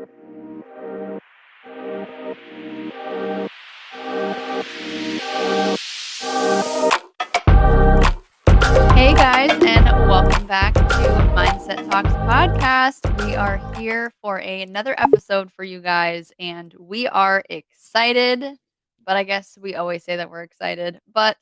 Hey guys, and welcome back to Mindset Talks podcast. We are here for another episode for you guys, and we are excited. But I guess we always say that we're excited, but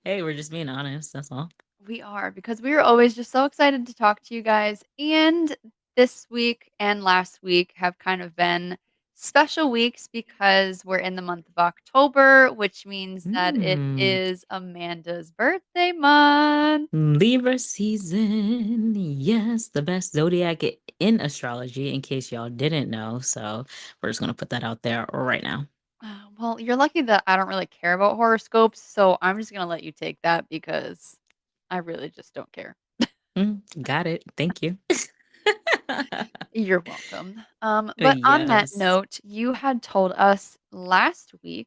Hey, we're just being honest. That's all. we are because we are always just so excited to talk to you guys. And this week and last week have kind of been special weeks because we're in the month of October, which means that it Mm, is Amanda's birthday month. Libra season. Yes, the best zodiac in astrology, in case y'all didn't know. So we're just going to put that out there right now. Well, you're lucky that I don't really care about horoscopes, so I'm just gonna let you take that because I really just don't care. Got it. Thank you. You're welcome. But on that Yes. note, you had told us last week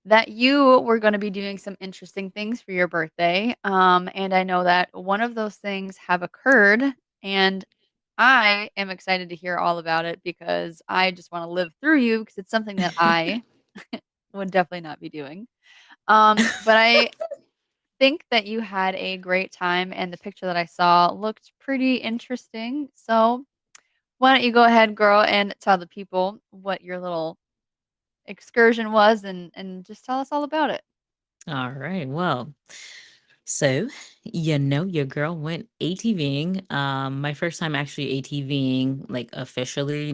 that you were going to be doing some interesting things for your birthday. And I know that one of those things have occurred, and I am excited to hear all about it because I just want to live through you because it's something that I would definitely not be doing. But I think that you had a great time, and the picture that I saw looked pretty interesting. So why don't you go ahead, girl, and tell the people what your little excursion was and just tell us all about it. All right. Well, so your girl went ATVing. My first time actually ATVing, like officially.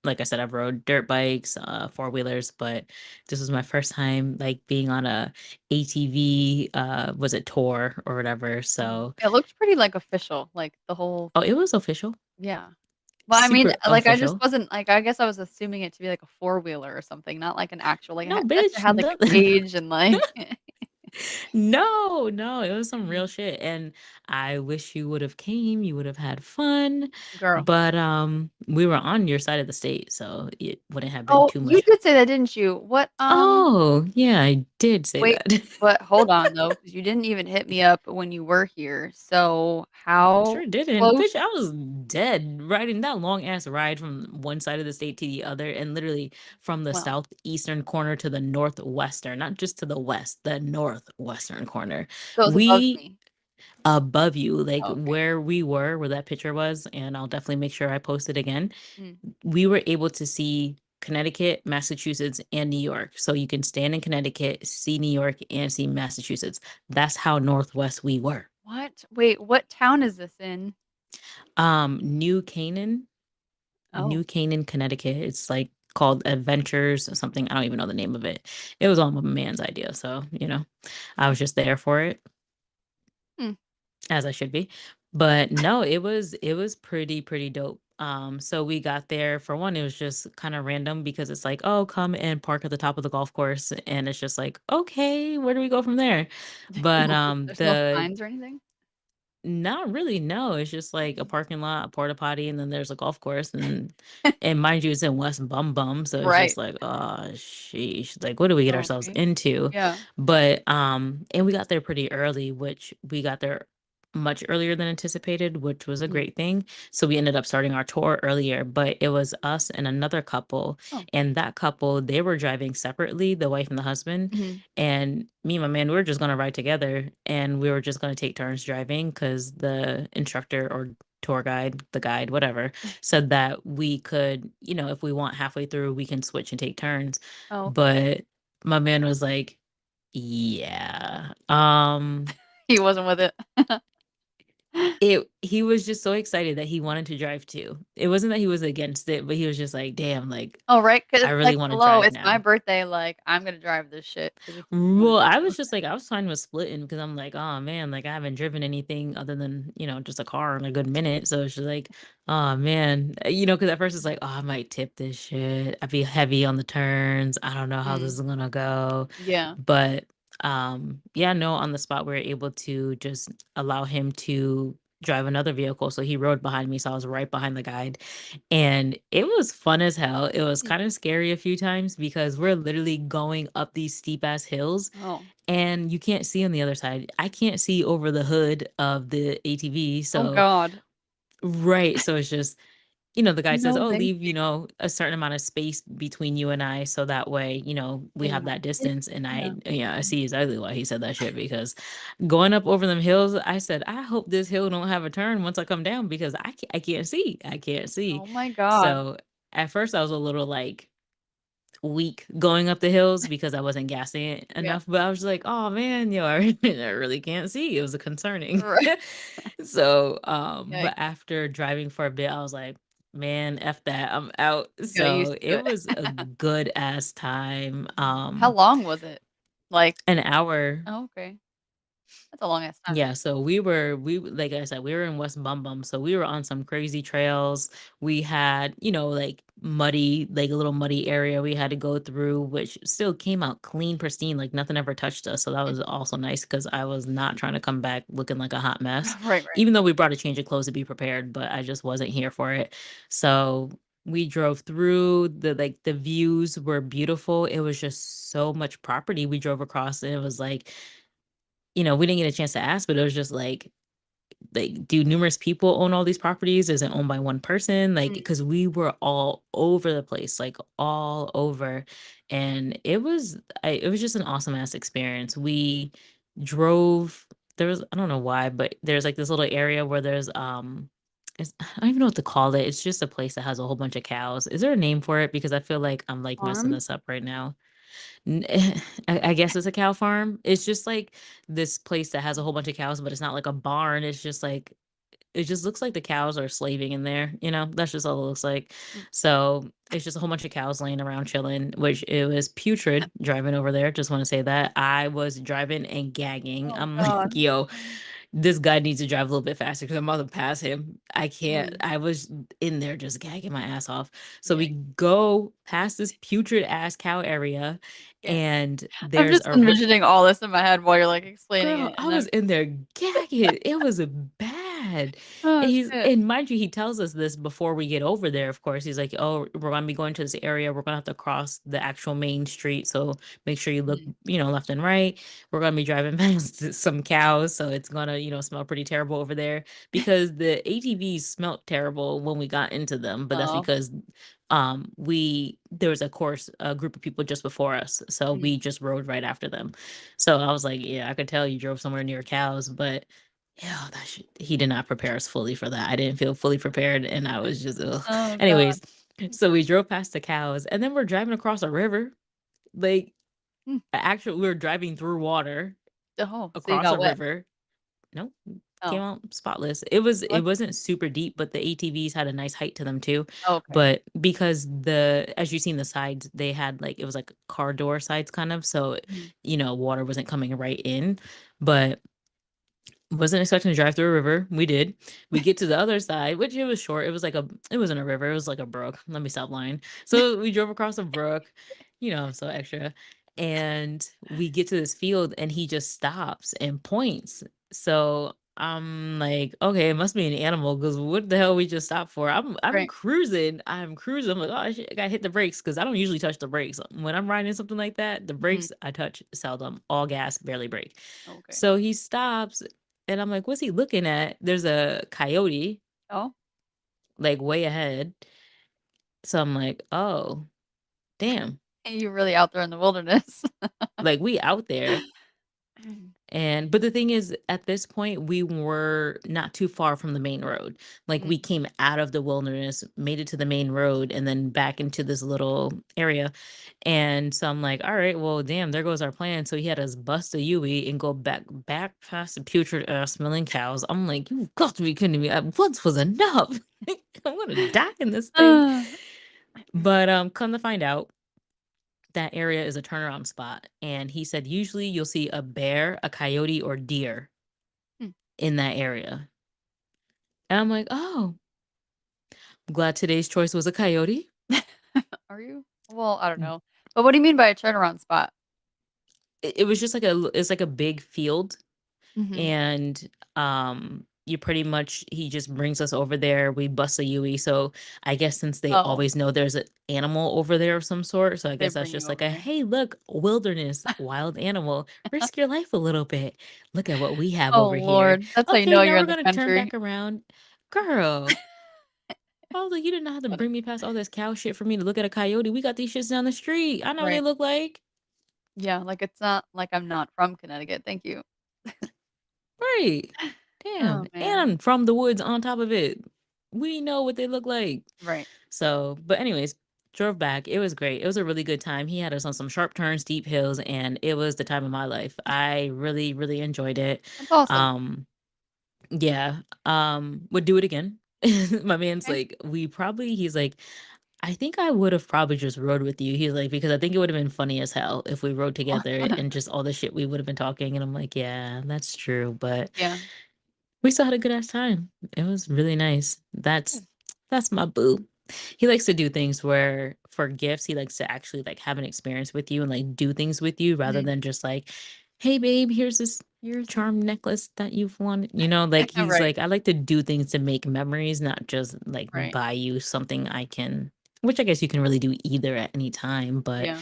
Like I said, I've rode dirt bikes, four wheelers, but this was my first time like being on a ATV. Was it tour or whatever? So, It looked pretty, like, official, like, the whole oh, it was official, yeah. Well, I mean, super like, I just official. wasn't like, I guess I was assuming it to be, like, a four-wheeler or something, not like an actual, like, No, I guess it bitch, had, like, a cage and, like No, no, it was some real Mm. shit, and I wish you would have came, you would have had fun, Girl. but, we were on your side of the state, so it wouldn't have been Oh, too you much. did say that, didn't you? What, Oh, yeah, I did say wait, that. but hold on, though, because you didn't even hit me up when you were here, so how Sure didn't. close Bitch, I was dead riding that long ass ride from one side of the state to the other, and literally from the well, southeastern corner to the northwestern, not just to the west, the northwestern corner. so it was above We me. above you, like Oh, okay. where we were, where that picture was, and I'll definitely make sure I post it again. Mm. We were able to see Connecticut, Massachusetts, and New York. So you can stand in Connecticut, see New York, and see Massachusetts. That's how northwest we were. What? Wait, what town is this in? New Canaan, Oh. New Canaan, Connecticut. It's like called Adventures or something. I don't even know the name of it. It was all my man's idea, so I was just there for it, Hmm. as I should be. But no, it was pretty dope. So we got there. For one, it was just kind of random because it's like, oh, come and park at the top of the golf course, and it's just like, okay, where do we go from there? But There's no the signs or anything? not really, no. It's just like a parking lot, a porta potty, and then there's a golf course, and mind you, it's in West Bum Bum, so it's just Right. like, oh sheesh, like what do we get ourselves Okay. into? Yeah. But and we got there pretty early, which we got there much earlier than anticipated, which was a Mhm. great thing. So we ended up starting our tour earlier, but it was us and another couple, Oh. and that couple, they were driving separately, the wife and the husband, Mhm. and me and my man, we were just gonna ride together, and we were just gonna take turns driving because the instructor or tour guide, the guide, whatever, said that we could, if we want halfway through, we can switch and take turns. Oh, okay. But my man was like, "Yeah, He wasn't with it. he was just so excited that he wanted to drive too. It wasn't that he was against it, but he was just like, damn, like Oh, right, 'cause I it's really like, want to "Hello, drive it's my now." birthday, like, I'm gonna drive this shit. Because if you wanna Well, do I it, was just okay." like, I was fine with splitting because I'm like, oh man, like I haven't driven anything other than, just a car in a good minute. So it's just like, oh man, because at first it's like, oh, I might tip this shit. I'd be heavy on the turns. I don't know how this Mm. is gonna go. Yeah. But yeah, no, on the spot we were able to just allow him to drive another vehicle. So he rode behind me. So I was right behind the guide. And it was fun as hell. It was Mm. kind of scary a few times because we're literally going up these steep ass hills Oh. and you can't see on the other side. I can't see over the hood of the ATV. Oh So, god. right. So it's just the guy says, No, "Oh, thank leave, you. a certain amount of space between you and I so that way, we You're have not that kidding. distance." And Yeah. I Mhm. see exactly why he said that shit because going up over them hills, I said, "I hope this hill don't have a turn once I come down because I can't see. I can't see." Oh my god. So, at first I was a little like weak going up the hills because I wasn't gassing it Yeah. enough, but I was like, "Oh man, I really can't see." It was concerning. Right. So, but Yikes. after driving for a bit, I was like, "Man, F that, I'm out." You got used So to it it. was a good ass time. How long was it? Like An hour. oh, okay. That's a long ass time. Yeah, so like I said, we were in West Bum Bum, so we were on some crazy trails. We had, like muddy, like a little muddy area we had to go through, which still came out clean, pristine, like nothing ever touched us. So that was also nice because I was not trying to come back looking like a hot mess, Right, right. even though we brought a change of clothes to be prepared, but I just wasn't here for it. So we drove through the views were beautiful. It was just so much property we drove across, and it was like we didn't get a chance to ask, but it was just like, do numerous people own all these properties? Is it owned by one person? Like, Mm, because we were all over the place, like all over, and it was just an awesome ass experience. We drove. There was I don't know why, but there's like this little area where there's I don't even know what to call it. It's just a place that has a whole bunch of cows. Is there a name for it? Because I feel like I'm like messing farm? this up right now. N I guess it's a cow farm. It's just like this place that has a whole bunch of cows, but it's not like a barn. It's just like it just looks like the cows are slaving in there. That's just all it looks like. Mm. So it's just a whole bunch of cows laying around chilling, which it was putrid driving over there. Just want to say that I was driving and gagging. Oh I'm like, god. yo, this guy needs to drive a little bit faster because I'm about to pass him. I can't. Mm. I was in there just gagging my ass off. So we Yikes. go past this putrid ass cow area, Yeah. and I'm there's just a envisioning all this in my head while you're, like, explaining girl, it, I and was I'm in just there gagging. It was bad. oh, And shit. and mind you, he tells us this before we get over there, of course. He's like, "Oh, we're gonna be going to this area. We're gonna have to cross the actual main street. So make sure you look, Mm. left and right. We're gonna be driving past some cows, so it's gonna, smell pretty terrible over there because the ATVs smelled terrible when we got into them, but that's Oh. because we there was a group of people just before us, so we Mhm. just rode right after them. So I was like, yeah, I could tell you drove somewhere near cows, but yeah, he did not prepare us fully for that. I didn't feel fully prepared, and I was just ugh. Oh god. Anyways, so we drove past the cows, and then we're driving across a river. Like, Mm. actually, we were driving through water Oh, so you across a got wet. river. Nope, came Oh. out spotless. It What? wasn't super deep, but the ATVs had a nice height to them too. Okay. But because as you seen the sides, they had like it was like car door sides kind of, so Mhm. water wasn't coming right in. But wasn't expecting to drive through a river. We did. We get to the other side, which it was short. It wasn't a river. It was like a brook. Let me stop lying. So we drove across a brook, I'm so extra. And we get to this field and he just stops and points. So I'm like, okay, it must be an animal because what the hell we just stopped for? I'm Right. cruising. I'm cruising. I'm like, oh shit, I gotta hit the brakes because I don't usually touch the brakes. When I'm riding something like that, the Mhm. brakes I touch seldom. All gas, barely brake. Okay. So he stops and I'm like, "What's he looking at?" There's a coyote, Oh, like, way ahead. So I'm like, "Oh, damn." you're really out there in the wilderness. Like, we out there. But the thing is, at this point, we were not too far from the main road. Like, Mm. we came out of the wilderness, made it to the main road, and then back into this little area. And so I'm like, all right, well, damn, there goes our plan. So he had us bust a Yui and go back past the putrid smelling cows. I'm like, you got to be kidding me. Once was enough. I'm gonna die in this thing. Ah. But come to find out, that area is a turnaround spot. And he said usually you'll see a bear, a coyote, or deer Mm. in that area. And I'm like, oh, I'm glad today's choice was a coyote. Are you? Well, I don't know. But what do you mean by a turnaround spot? It was just like it's like a big field, Mhm. and you pretty much he just brings us over there. We bust a Yui. So I guess since they Oh, always know there's an animal over there of some sort, so I they guess that's bring you just like over a there. hey, look, wilderness, wild animal, risk your life a little bit. Look at what we have Oh over here. lord, that's how you Okay, know now you're we're in the gonna turn country. back around. Girl, all like, "You did not have to Funny. bring me past all this cow shit for me to look at a coyote. We got these shits down the street. I know what they Right. look like." Yeah, like, it's not like I'm not from Connecticut, thank you. Right. Damn. Oh, And man. I'm from the woods on top of it. We know what they look like. Right. So, but anyways, drove back. It was great. It was a really good time. He had us on some sharp turns, steep hills, and it was the time of my life. I really, really enjoyed it. That's awesome. Um, yeah. Would do it again. My man's Okay. like, he's like, I think I would have probably just rode with you. He's like, because I think it would have been funny as hell if we rode together and just all the shit we would have been talking. And I'm like, yeah, that's true. But Yeah. we still had a good ass time. It was really nice. Good. That's my boo. He likes to do things where for gifts, he likes to actually like have an experience with you and like do things with you rather Mhm. than just like, hey babe, here's this Here's the charm necklace that you've wanted. You know, like he's Right, like, I like to do things to make memories, not just like right. buy you something I can, which I guess you can really do either at any time, but Yeah.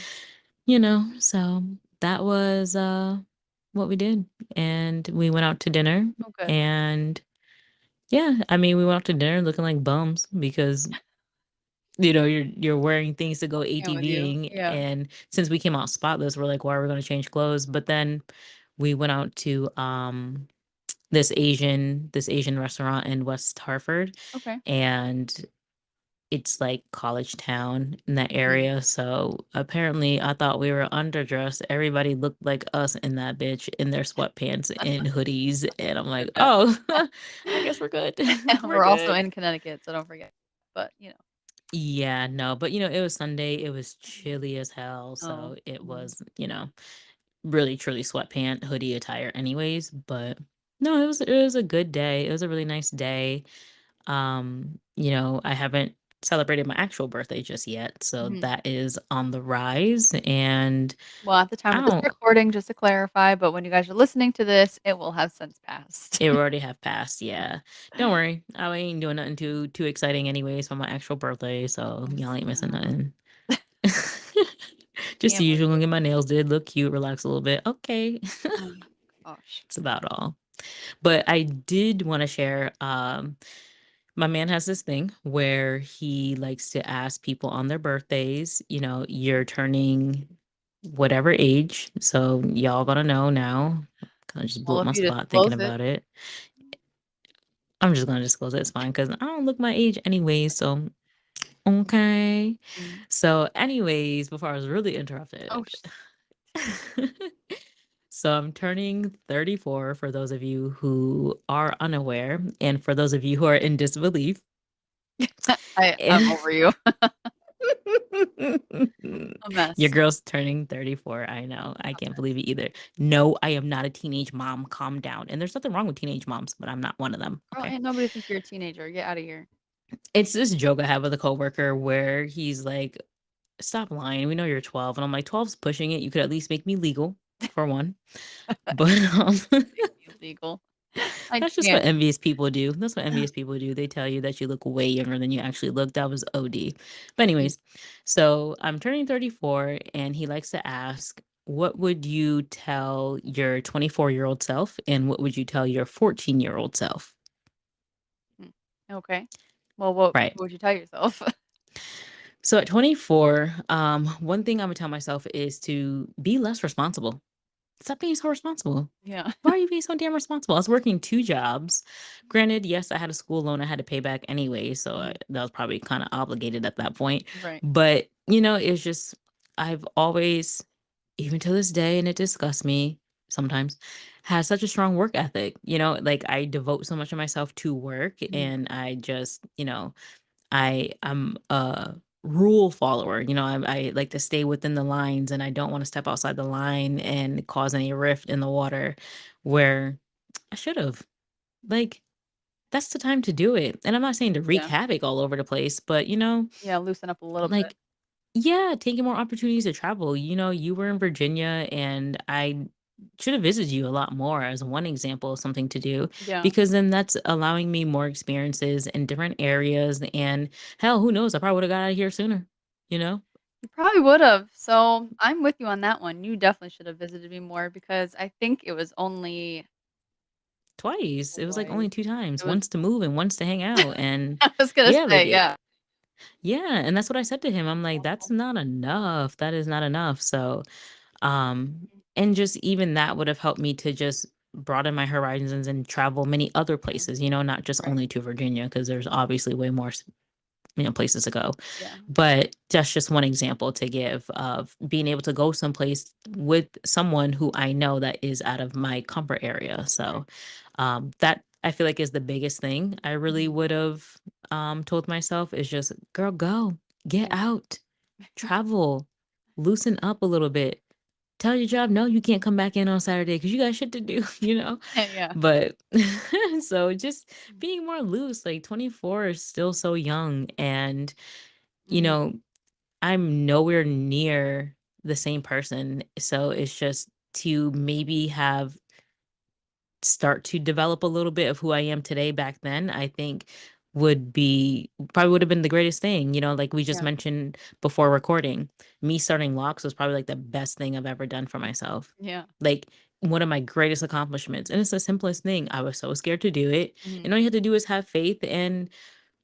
so that was what we did. And we went out to dinner Oh, good. and yeah, I mean, we went out to dinner looking like bums because you're wearing things to go Working with you. ATVing, Yeah. and since we came out spotless, we're like, "Why are we gonna change clothes?" But then we went out to this Asian restaurant in West Hartford, Okay. and it's like college town in that Mhm. area. So apparently, I thought we were underdressed. Everybody looked like us in that bitch in their sweatpants and hoodies, and I'm like, Goodness. "Oh, I guess we're good. We're We're also good." in Connecticut, so don't forget. But, Yeah, no, but it was Sunday, it was chilly as hell, oh, so it mhm, was, really truly sweatpant, hoodie attire anyways, but no, it was a good day. It was a really nice day. I haven't celebrated my actual birthday just yet, so mhm. that is on the rise and Well, at the time I of this don't recording, just to clarify, but when you guys are listening to this, it will have since passed. it already have passed, yeah. Don't worry. I ain't doing nothing too exciting anyways for my actual birthday, so Oh, y'all ain't missing snap. nothing. Just the Can't usual, believe gonna it. get my nails did, look cute, relax a little bit. Okay. Oh, gosh. That's about all. But I did want to share, my man has this thing where he likes to ask people on their birthdays, you're turning whatever age. So y'all gonna know now. Kind of just blew Well, up if my you spot thinking disclose it. about it. I'm just gonna disclose it. It's fine because I don't look my age anyway. So okay. Mm. So, anyways, before I was really interrupted. Oh, So I'm turning 34 for those of you who are unaware, and for those of you who are in disbelief. I'm And over you. A your mess. girl's turning 34. I know. I can't believe it either. No, I am not a teenage mom. Calm down. And there's nothing wrong with teenage moms, but I'm not one of them. Girl, Okay. ain't nobody think you're a teenager. Get out of here. It's this joke I have with a coworker where he's like, stop lying. We know you're 12. And I'm like, 12's pushing it. You could at least make me legal for one. But Illegal. I that's just what can't. envious people do. That's what envious people do. They tell you that you look way younger than you actually look. That was OD. But Mm. anyways, so I'm turning 34 and he likes to ask, what would you tell your 24-year-old self and what would you tell your 14-year-old self? Mm. Okay. Well, what Right. would you tell yourself? So at 24, one thing I'm gonna tell myself is to be less responsible. Stop being so responsible. Yeah. Why are you being so damn responsible? I was working 2 jobs. Granted, yes, I had a school loan I had to pay back anyway, so Mhm. that was probably kinda obligated at that point. Right. But, it's just I've always, even to this day, and it disgusts me sometimes, had such a strong work ethic, like, I devote so much of myself to work, Mhm. and I just, I'm a rule follower. I like to stay within the lines and I don't want to step outside the line and cause any rift in the water where I should have. Like, that's the time to do it. And I'm not saying to wreak Yeah. havoc all over the place, but Yeah, loosen up a little bit. like yeah, taking more opportunities to travel. You were in Virginia and I should have visited you a lot more as one example of something to do Yeah. because then that's allowing me more experiences in different areas. And hell, who knows? I probably would have got out of here sooner, you know? You probably would've. So, I'm with you on that one. You definitely should have visited me more because I think it was only Twice. It was like twice. only two times, It was once to move and once to hang out. And I was gonna yeah, like say, yeah. Yeah, and that's what I said to him. I'm like, "That's Awful. not enough. That is not enough." So, and just even that would have helped me to just broaden my horizons and travel many other Mhm. places, not just Right. only to Virginia, because there's obviously way more places to go. Yeah. But that's just one example to give of being able to go someplace with someone who I know that is out of my comfort area. Right. So that I feel like is the biggest thing I really Mhm. would have told myself is just, girl, go, get Yeah. out, travel, loosen up a little bit. Tell your job, no, you can't come back in on Saturday because you got shit to do. Yeah. But so just Mhm. being more loose, like 24 is still so young. And you Mhm. know, I'm nowhere near the same person. So it's just to maybe have start to develop a little bit of who I am today back then, I think would have been the greatest thing. Like we just Yeah. mentioned before recording, me starting locks was probably like the best thing I've ever done for myself. Yeah. Like one of my greatest accomplishments. And it's the simplest thing. I was so scared to do it. Mhm. And all you have to do is have faith and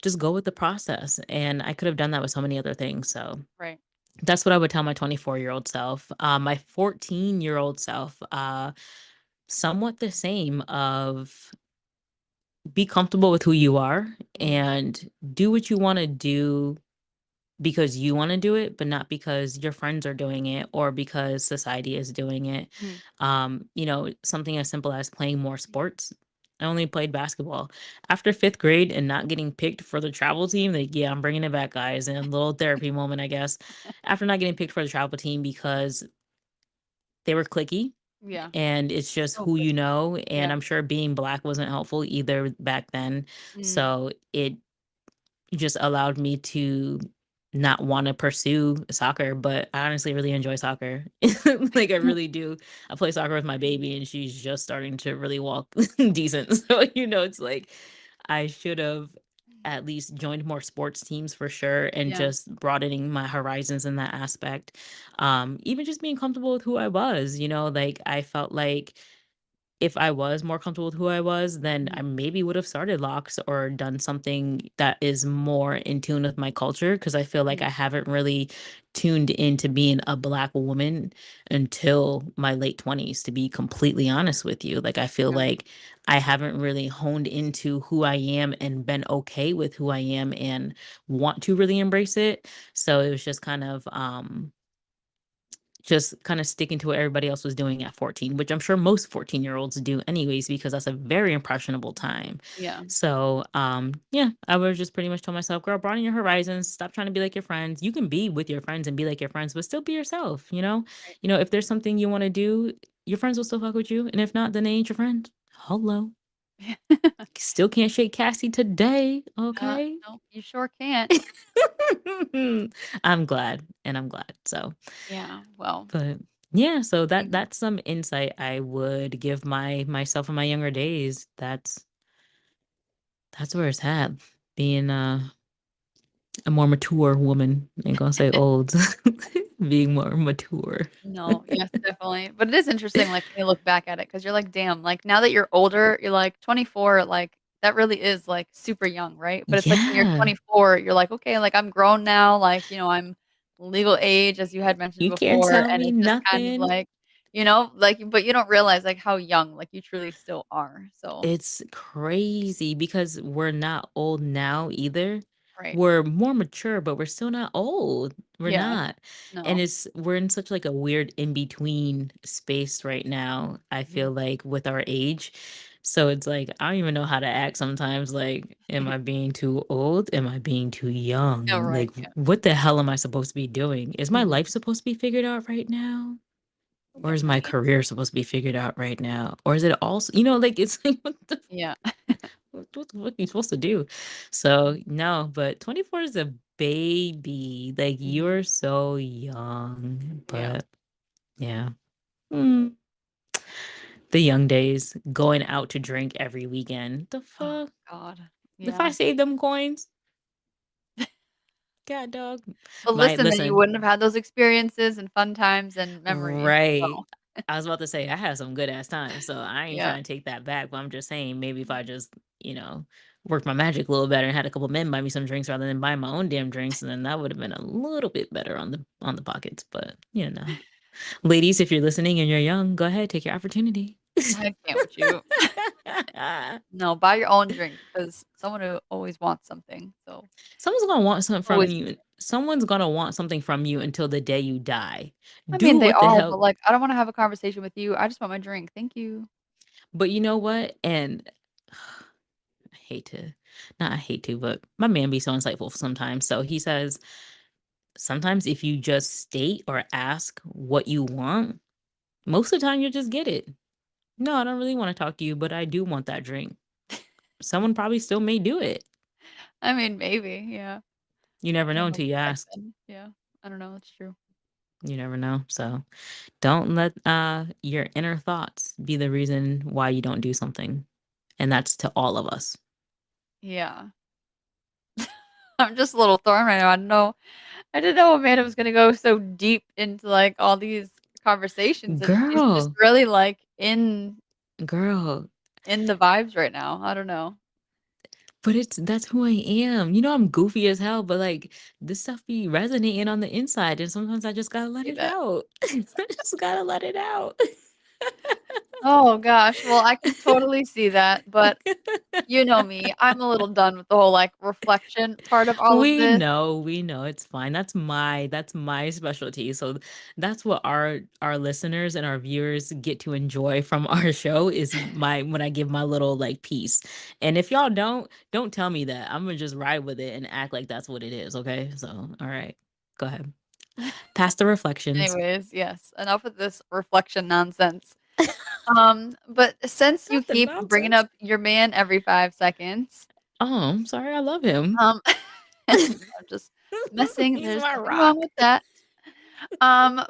just go with the process. And I could have done that with so many other things. So Right. that's what I would tell my 24-year-old self. My 14-year-old self, somewhat the same of be comfortable with who you are Mhm. and do what you want to do because you want to do it, but not because your friends are doing it or because society is doing it. Mhm. Something as simple as playing more sports. I only played basketball. After fifth grade and not getting picked for the travel team, like, yeah, I'm bringing it back, guys. And a little therapy moment, I guess. After not getting picked for the travel team because they were clicky Yeah. and it's just Oh, who for you sure. know. And Yeah. I'm sure being black wasn't helpful either back then. Mhm. So it just allowed me to not want to pursue soccer, but I honestly really enjoy soccer. Like I really do. I play soccer with my baby and she's just starting to really walk decent. So, it's like I should have at least joined more sports teams for sure and Yeah. just broadening my horizons in that aspect. Even just being comfortable with who I was, like I felt like if I was more comfortable with who I was, then Mhm. I maybe would have started locks or done something that is more in tune with my culture because I feel like Mhm. I haven't really tuned into being a black woman until my late 20s, to be completely honest with you. Like, I feel Yeah. like I haven't really honed into who I am and been okay with who I am and want to really embrace it. So it was just kind of sticking to what everybody else was doing at 14, which I'm sure most 14-year-olds do anyways, because that's a very impressionable time. Yeah. So, yeah, I would just pretty much tell myself, girl, broaden your horizons, stop trying to be like your friends. You can be with your friends and be like your friends, but still be yourself. Right. If there's something you want to do, your friends will still fuck with you. And if not, then they ain't your friend. Hello. Still can't shake Cassie today. Okay. No, you sure can't. I'm glad. And I'm glad. So, Yeah. Well. but yeah, so Mhm. that's some insight I would give myself in my younger days. That's where it's at. Being a more mature woman. Ain't gonna say old. Being more mature. No, yes, definitely. But it is interesting, like, when you look back at it, because 'cause you're like, "Damn," like, now that you're older, you're like, 24, like, that really is, like, super young, right? But it's like when you're Yeah. 24, you're like, "Okay, like, I'm grown now, like, I'm legal age," as you had mentioned You can't before, tell and me it's just kind of nothing. like, like but you don't realize, like, how young, like, you truly still are, so It's crazy because we're not old now either. right. We're more mature, but we're still not old. We're Yeah, not. And no. we're in such like a weird in between space right now, I Mhm. feel like with our age. So it's like I don't even know how to act sometimes. Like, am I being too old? Am I being too Oh, young? right, Like, yeah. what the hell am I supposed to be doing? Is my Mhm. life supposed to be figured out right now? Or Yeah, is my right? career supposed to be figured out right now? Or is it also, like it's like what the Yeah. what you supposed to do? So no, but 24 is a baby. Like Mhm. you're so young. Yeah. But yeah. Mm, the young days, going out to drink every weekend. The Oh, fuck? god. If I Yeah. save them coins, god dog. But My listen, then you listen, wouldn't have had those experiences and fun times and memories, right. so I was about to say I had some good ass times, so I ain't yeah. trying to take that back, but I'm just saying maybe if I just, you know, worked my magic a little better and had a couple men buy me some drinks rather than buying my own damn drinks, and then that would have been a little bit better on the pockets. But you know, ladies, if you're listening and you're young, go ahead, take your opportunity. I can't with you. No, buy your own drink because someone who always wants something, so Someone's gonna want something from always you. Someone's gonna want something from you until the day you die. I Do mean, they what the are, but, hell. like, I don't wanna have a conversation with you, I just want my drink, thank you. But you know what? And I hate to, not I hate to, but my man be so insightful sometimes. So he says, sometimes if you just state or ask what you want, most of the time you'll just get it. No, I don't really want to talk to you, but I do want that drink. Someone probably still may do it. I mean, maybe, yeah. You never I know don't know until what you life ask. then, yeah. I don't know, that's true. You never know. So don't let your inner thoughts be the reason why you don't do something. And that's to all of us. Yeah. I'm just a little thrown right now, I didn't know Amanda was gonna go so deep into, like, all these conversations, and she's just Girl, really, like, girl, in the vibes right now, I don't know. but it's that's who I am. You know, I'm goofy as hell, but like this stuff be resonating on the inside, and sometimes I just gotta let See it that. out. I just gotta let it out. Oh gosh, well, I can totally see that, but you know me, I'm a little done with the whole, like, reflection part of all of this. We know it's fine. That's my specialty. So that's what our listeners and our viewers get to enjoy from our show is my when I give my little like piece. And if y'all don't tell me that. I'm gonna just ride with it and act like that's what it is. Okay. So all right. Go ahead. Pass the reflections. Anyways, yes, enough of this reflection nonsense. But since you Not the keep bringing nonsense. up your man every 5 seconds, Oh, I'm sorry. I love him. um, I'm just messing, He's there's my nothing wrong rock. with that.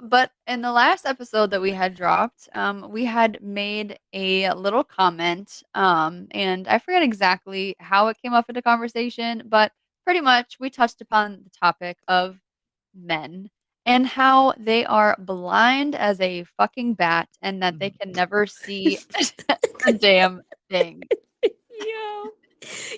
But in the last episode that we had dropped, we had made a little comment, and I forget exactly how it came up in the conversation, but pretty much we touched upon the topic of men and how they are blind as a fucking bat and that they can never see a damn thing. Yo,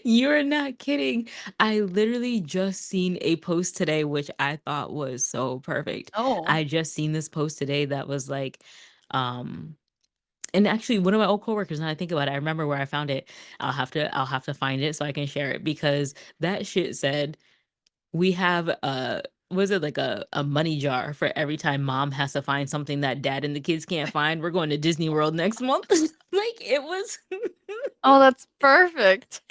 you're not kidding. I literally just seen a post today, which I thought was so perfect. Oh, I just seen this post today that was like, um, and actually one of my old coworkers, and I think about it, I remember where I found it. I'll have to find it so I can share it because that shit said we have was it like a money jar for every time mom has to find something that dad and the kids can't find. We're going to Disney World next month. Like it was oh, that's perfect.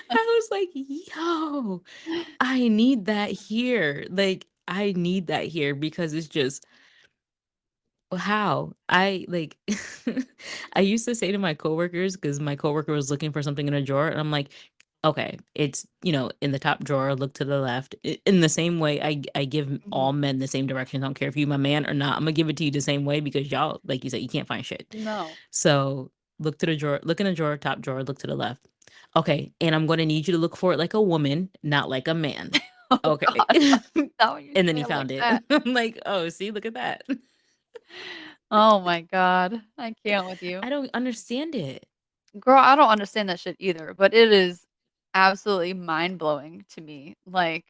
I was like, "Yo, I need that here." Like, I need that here because it's just how? I like I used to say to my coworkers because my coworker was looking for something in a drawer, and I'm like, "Okay, it's, in the top drawer, look to the left." In the same way I give all Mhm. men the same directions. I don't care if you my man or not. Imma give it to you the same way because y'all, like you said, you can't find shit. No. So, look in the drawer, top drawer, look to the left. Okay, and I'm gonna need you to look for it like a woman, not like a man. Oh Okay. god, is that what you And then say he it like found it. that? I'm like, "Oh, see, look at that." Oh my god, I can't with you. I don't understand it. Girl, I don't understand that shit either, but it is absolutely mind-blowing to me, like,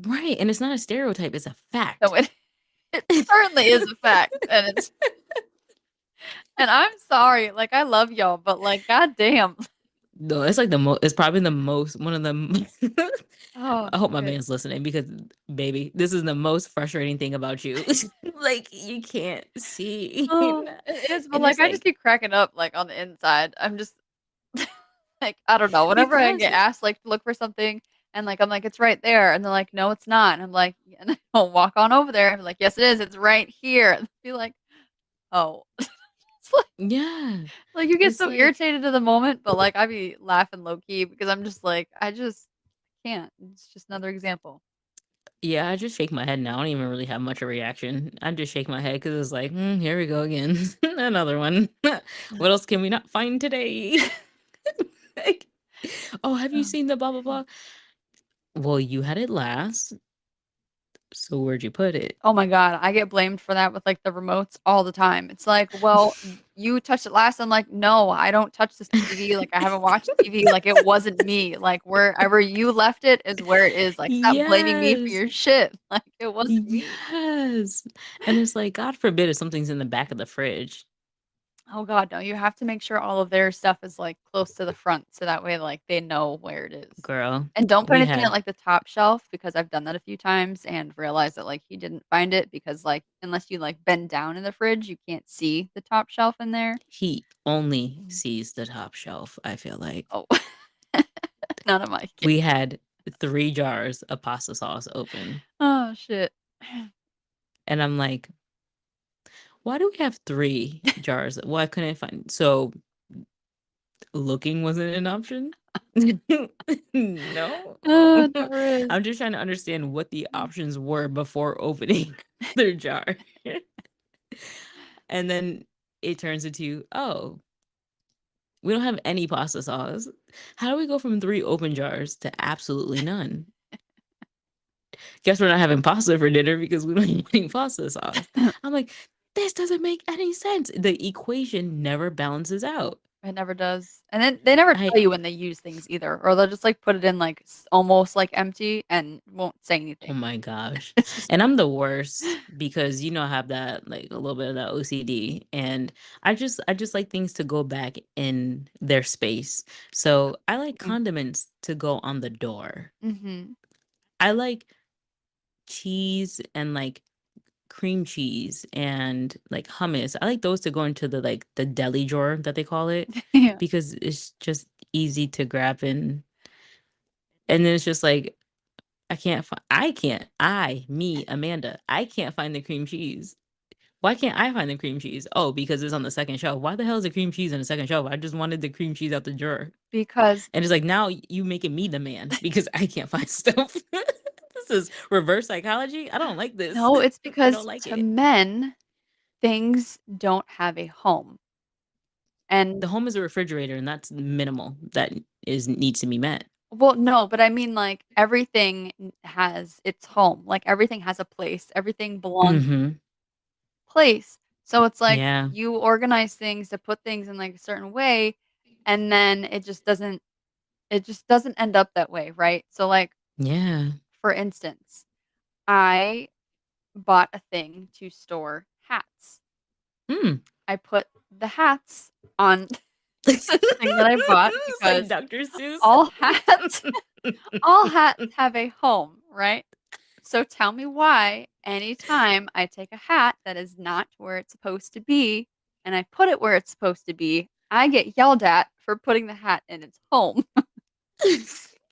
Right, and it's not a stereotype, it's a no, fact. it certainly is a fact, and I'm sorry, like, I love y'all, but, like, goddamn. No, it's like it's probably the most one of the Oh, I hope my shit. man's listening because, baby, this is the most frustrating thing about you. Like, you can't see. Oh, it is, but, And like, it's I just like keep cracking up, like, on the inside. I'm just like, I don't know, whenever I because get asked, like, to look for something and, like, I'm like, "It's right there," and they're like, "No, it's not," and I'm like, "Yeah," and I'll walk on over there and be like, "Yes, it is, it's right here," and be like, "Oh." It's yeah, like, you get it's so like irritated in the moment, but, like, I be laughing low key because I'm just like, I just can't. It's just another example. yeah, I just shake my head now. I don't even really have much of a reaction. I just shake my head because it's like, here we go again. Another one. What else can we not find today? Like, oh, have you Oh, seen the blah blah shit. blah? Well, you had it last. So where'd you put it? Oh my god, I get blamed for that with, like, the remotes all the time. It's like, "Well, you touched it last." I'm like, "No, I don't touch this TV, like, I haven't watched TV, like, it wasn't me. Like, wherever you left it is where it is. Like, stop blaming me for Yes. your shit. Like, it wasn't me." Yes. And it's like, God forbid if something's in the back of the fridge. Oh god, no, you have to make sure all of their stuff is, like, close to the front so that way, like, they know where it is. Girl, And don't put we anything at, had like, the top shelf because I've done that a few times and realized that, like, he didn't find it because, like, unless you, like, bend down in the fridge, you can't see the top shelf in there. he only Mhm. sees the top shelf, I feel like. Oh, none of my kids. We had 3 jars of pasta sauce open, Oh, shit. and I'm like, "Why do we have 3 jars? Why couldn't I find" so looking wasn't an option? No? Oh, it never is. I'm just trying to understand what the options were before opening their jar. And then it turns into, "Oh, we don't have any pasta sauce. How do we go from 3 open jars to absolutely none? Guess we're not having pasta for dinner because we don't have any pasta sauce." I'm like, "This doesn't make any sense." The equation never balances out. It never does. And then they never I tell you when they use things either, or they'll just, like, put it in, like, almost, like, empty and won't say Oh anything. my gosh. It's just And I'm the worst because I have that like a little bit of that OCD, and I just like things to go back in their space. So I like Mm. condiments to go on the door. Mhm. I like cheese and like cream cheese and like hummus. I like those to go into the deli drawer that they call it Yeah. because it's just easy to grab and then it's just like me, Amanda, I can't find the cream cheese. Why can't I find the cream cheese? Oh, because it's on the second shelf. Why the hell is the cream cheese on the second shelf? I just wanted the cream cheese out the drawer. Because And it's like now you making me the man because I can't find stuff. This is reverse psychology. I don't like this. no, it's I don't because like to it. men, things don't have a home. And The home is a refrigerator, and that's minimal. That is needs to be met. well, no, but I mean, like, everything has its home. Like, everything has a place. Everything belongs Mhm. place. So it's like Yeah. you organize things to put things in, like, a certain way, and then it just doesn't end up that way, right? So, like, Yeah. for instance, I bought a thing to store hats. Mm. I put the hats on this thing that I bought It's like because Dr. Seuss. all hats all hats have a home, right? So tell me why anytime I take a hat that is not where it's supposed to be and I put it where it's supposed to be, I get yelled at for putting the hat in its home.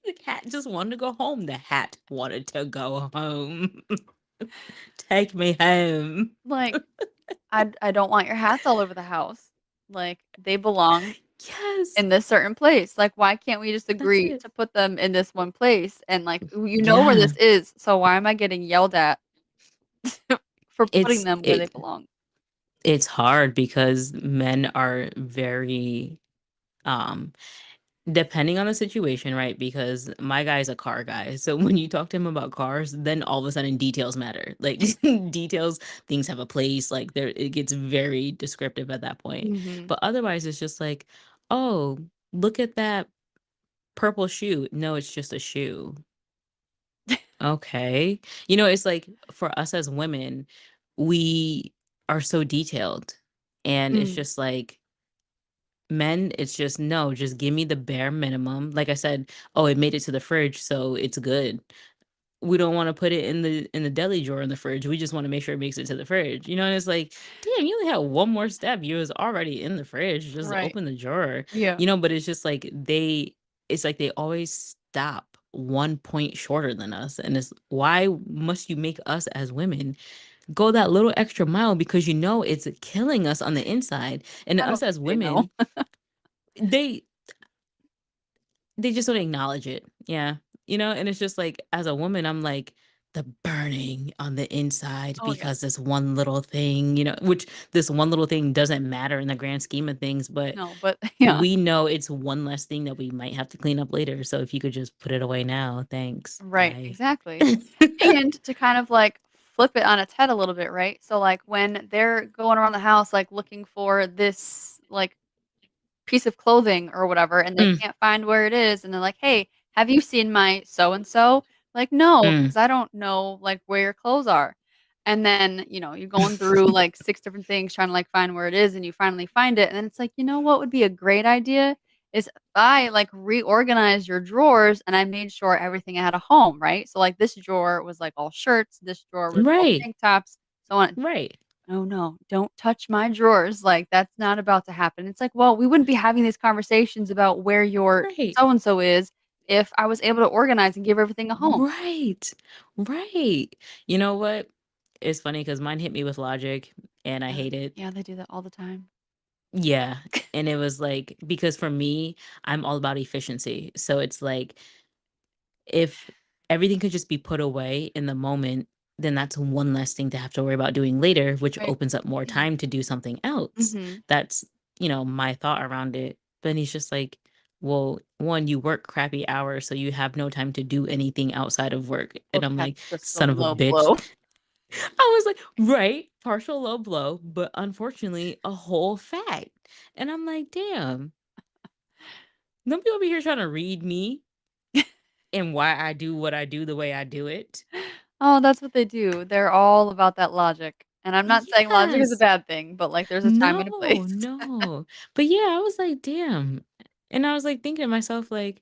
The cat just wanted to go home. The hat wanted to go home. Take me home. Like, I don't want your hats all over the house. Like, they belong Yes, in this certain place. Like, why can't we just that's agree it. to put them in this one place? And, like, you know where Yeah. this is, so why am I getting yelled at for putting It's them where they it belong? it's hard because men are very um depending on the situation, right? Because my guy's a car guy. So when you talk to him about cars, then all of a sudden details matter. Like details, things have a place, like there it gets very descriptive at that point. Mhm. But otherwise it's just like, "Oh, look at that purple shoe." No, it's just a shoe. Okay. It's like for us as women, we are so detailed. And it's Mm, just like men, it's just no, just give me the bare minimum. Like I said, oh, it made it to the fridge, so it's good. We don't want to put it in the deli drawer in the fridge. We just want to make sure it makes it to the fridge. And it's like, damn, you only had one more step. You was already in the fridge. Just right. open the drawer. Yeah. But it's just like it's like they always stop 1 point shorter than us. And it's why must you make us as women go that little extra mile because it's killing us on the inside. And I us don't as think they know. women, they they just don't acknowledge it. Yeah. And it's just like as a woman, I'm like, the burning on the inside Oh, yeah. because this one little thing, which this one little thing doesn't matter in the grand scheme of things, but No, but yeah. we know it's one less thing that we might have to clean up later. So if you could just put it away now, thanks. Right, Bye. exactly. And to kind of, like, flip it on its head a little bit, right? So, like, when they're going around the house, like, looking for this, like, piece of clothing or whatever, and they Mm, can't find where it is, and they're like, "Hey, have you seen my so and so?" Like, "No, mm. because I don't know, like, where your clothes are." And then, you're going through, like, 6 different things trying to, like, find where it is, and you finally find it, and then it's like, "You know what would be a great idea? Is if I, like, reorganized your drawers and I made sure everything had a home," right? So, like, this drawer was, like, all shirts, this drawer was all Right. tank tops, so on. Right. "Oh, no, don't touch my drawers, like, that's not about to happen." It's like, well, we wouldn't be having these conversations about where your Right. so and so is if I was able to organize and give everything a home. Right. Right. You know what? It's funny because mine hit me with logic and I hate it. Yeah, they do that all the time. Yeah. And it was like, because for me, I'm all about efficiency. So it's like, if everything could just be put away in the moment, then that's one less thing to have to worry about doing later, which Right. opens up more time to do something else. Mhm. That's, my thought around it. But he's just like, well, one, you work crappy hours, so you have no time to do anything outside of work. And Well, I'm like, that's just a son of a low bitch. blow. I was like, right, partial low blow, but unfortunately, a whole fact. And I'm like, damn, don't be over here trying to read me and why I do what I do the way I do it. Oh, that's what they do. They're all about that logic, and I'm not saying logic is a Yes. bad thing, but, like, there's a time and a No, place. no. But yeah, I was like, damn. And I was like thinking to myself, like,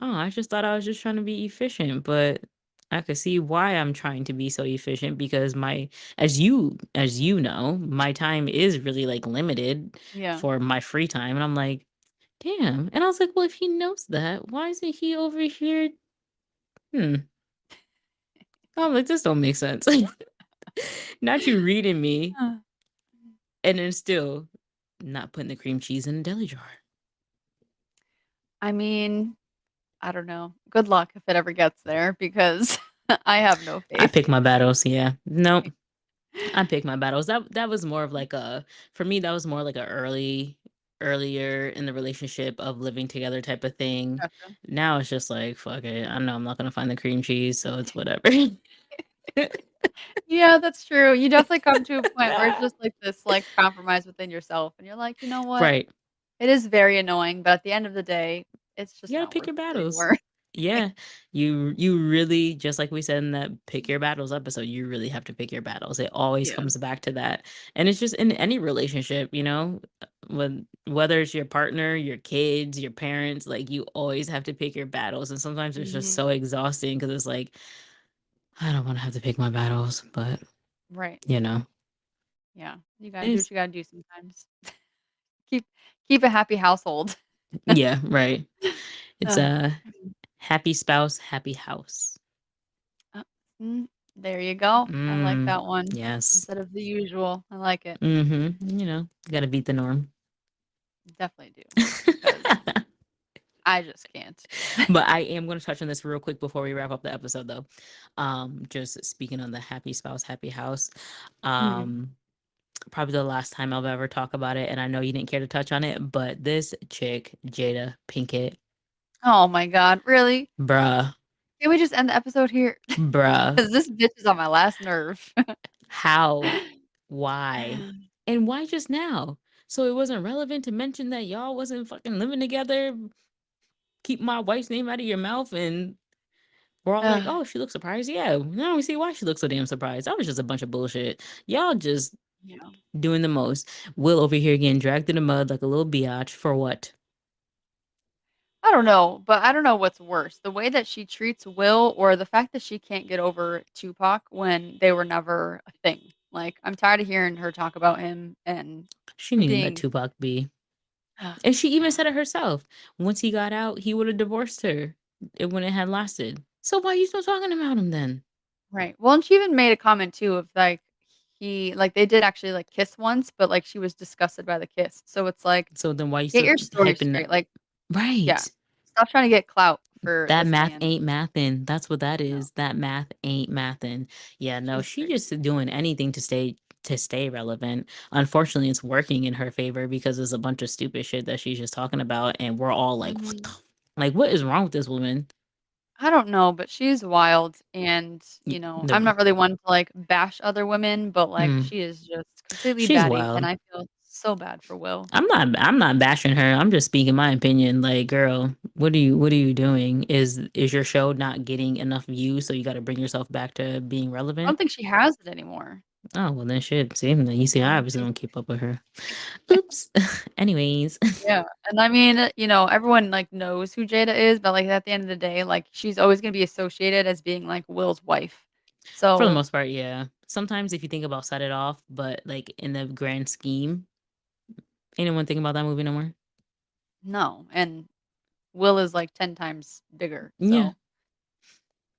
oh, I just thought I was just trying to be efficient, but I could see why I'm trying to be so efficient because as you know, my time is really like limited Yeah. for my free time. And I'm like, damn. And I was like, well, if he knows that, why isn't he over here? Hmm. I'm like, this don't make sense. Not you reading me Uh, and then still not putting the cream cheese in a deli jar. I mean, I don't know. Good luck if it ever gets there because I have no I faith. pick my battles, yeah. Nope. I pick my battles. That was more of like a for me, that was more like a earlier in the relationship of living together type of thing. Gotcha. Now it's just like, fuck it. I know I'm not gonna find the cream cheese, so it's whatever. Yeah, that's true. You definitely come to a point where it's just like this, like, compromise within yourself, and you're like, "You know what? Right. It is very annoying, but at the end of the day, it's just You gotta not pick worth your it battles. anymore." Yeah. You really, just like we said in that pick your battles episode, you really have to pick your battles. It always Yeah. comes back to that. And it's just in any relationship, when whether it's your partner, your kids, your parents, like you always have to pick your battles. And sometimes it's just Mhm. so exhausting because it's like, I don't want to have to pick my battles, but Right. you know. Yeah. You gotta do what It's you gotta do sometimes. Keep keep a happy household. yeah, right. It's Ugh. a happy spouse, happy house. Uh, mm, there you go. I like Mm, that one yes. instead of the usual. I like it. Mm-hmm. Gotta beat the norm. Definitely do because I just can't. But I am going to touch on this real quick before we wrap up the episode, though. Just speaking on the happy spouse, happy house. Mhm. Um, Probably the last time I'll ever talk about it, and I know you didn't care to touch on it, but this chick, Jada Pinkett, Oh my god, really? bruh, Can we just end the episode here? bruh, 'Cause this bitch is on my last nerve. how, why, and why just now? So it wasn't relevant to mention that y'all wasn't fucking living together. Keep my wife's name out of your mouth, and we're all like, Ugh, "Oh, she looks surprised." Yeah, now we see why she looks so damn surprised. That was just a bunch of bullshit. Y'all just yeah. doing the most. Will over here getting dragged in the mud like a little biatch for what? I don't know, but I don't know what's worse, the way that she treats Will or the fact that she can't get over Tupac when they were never a thing. Like, I'm tired of hearing her talk about him and She didn't let being Tupac be. ugh, And she even yeah. said it herself. Once he got out, he would have divorced her when it had lasted. So why are you still talking about him then? Right. Well, and she even made a comment too of, like, they did actually, like, kiss once, but, like, she was disgusted by the kiss. So it's like, So then why you get still your story hyping that? straight. Like, yeah. Right. Stop trying to get clout for That this math man. ain't mathin'. That's what that No, is. That math ain't mathin'. Yeah, no, she's she crazy. just doing anything to stay relevant. Unfortunately, it's working in her favor because there's a bunch of stupid shit that she's just talking about, and we're all like, what the Mhm. like, what is wrong with this woman? I don't know, but she's wild, and, I'm The not really one to, like, bash other women, but, like, mm, she is just completely she's batty, and wild. I feel so bad for Will. I'm not bashing her. I'm just speaking my opinion. Like, girl, what are you doing? Is your show not getting enough views, so you got to bring yourself back to being I don't relevant? think she has it anymore. Oh, well then shit. See, then you see, I I don't obviously think don't keep up with her. Oops. Anyways, Yeah, and I mean, everyone, like, knows who Jada is, but, like, at the end of the day, like, she's always gonna be associated as being, like, Will's wife. for the So, most part, yeah. Sometimes if you think about Set It Off, but like in the grand scheme, anyone think about that movie no more? no, and Will is, like, 10 times bigger, Yeah.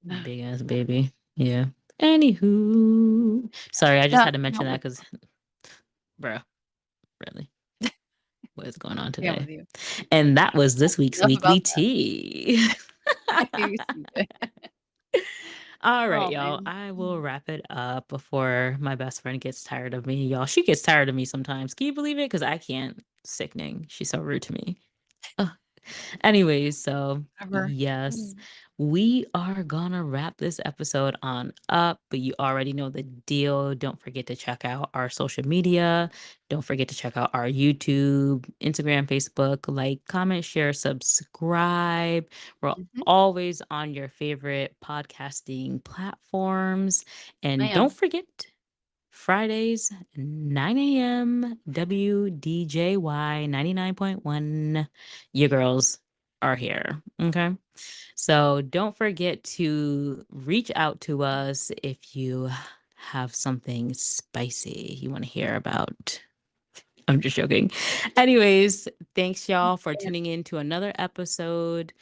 so Big ass baby. Yeah. Anywho. Sorry, I just had to not mention that with because, bro, really, what is going on can't today? with you. And that was this week's Enough weekly about that. tea. You see it. All right, Oh, y'all. man. I will wrap it up before my best friend gets tired of me. Y'all, she gets tired of me sometimes. Can you believe it? Because I can't. Sickening. She's so rude to me. Ugh. Anyways, so Ever. yes, Mm. we are gonna wrap this episode on up, but you already know the deal. Don't forget to check out our social media. Don't forget to check out our YouTube, Instagram, Facebook, like, comment, share, subscribe. We're Mhm. always on your favorite podcasting platforms. And don't Man. forget Fridays, 9 a.m. WDJY 99.1. Your girls are here. Okay. So don't forget to reach out to us if you have something spicy you want to hear about. I'm just joking. Anyways, thanks y'all for Yeah. tuning in to another episode.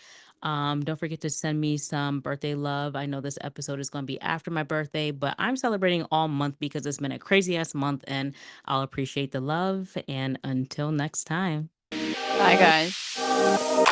Don't forget to send me some birthday love. I know this episode is going to be after my birthday, but I'm celebrating all month because it's been a crazy ass month and I'll appreciate the love. And until next time. Bye, guys.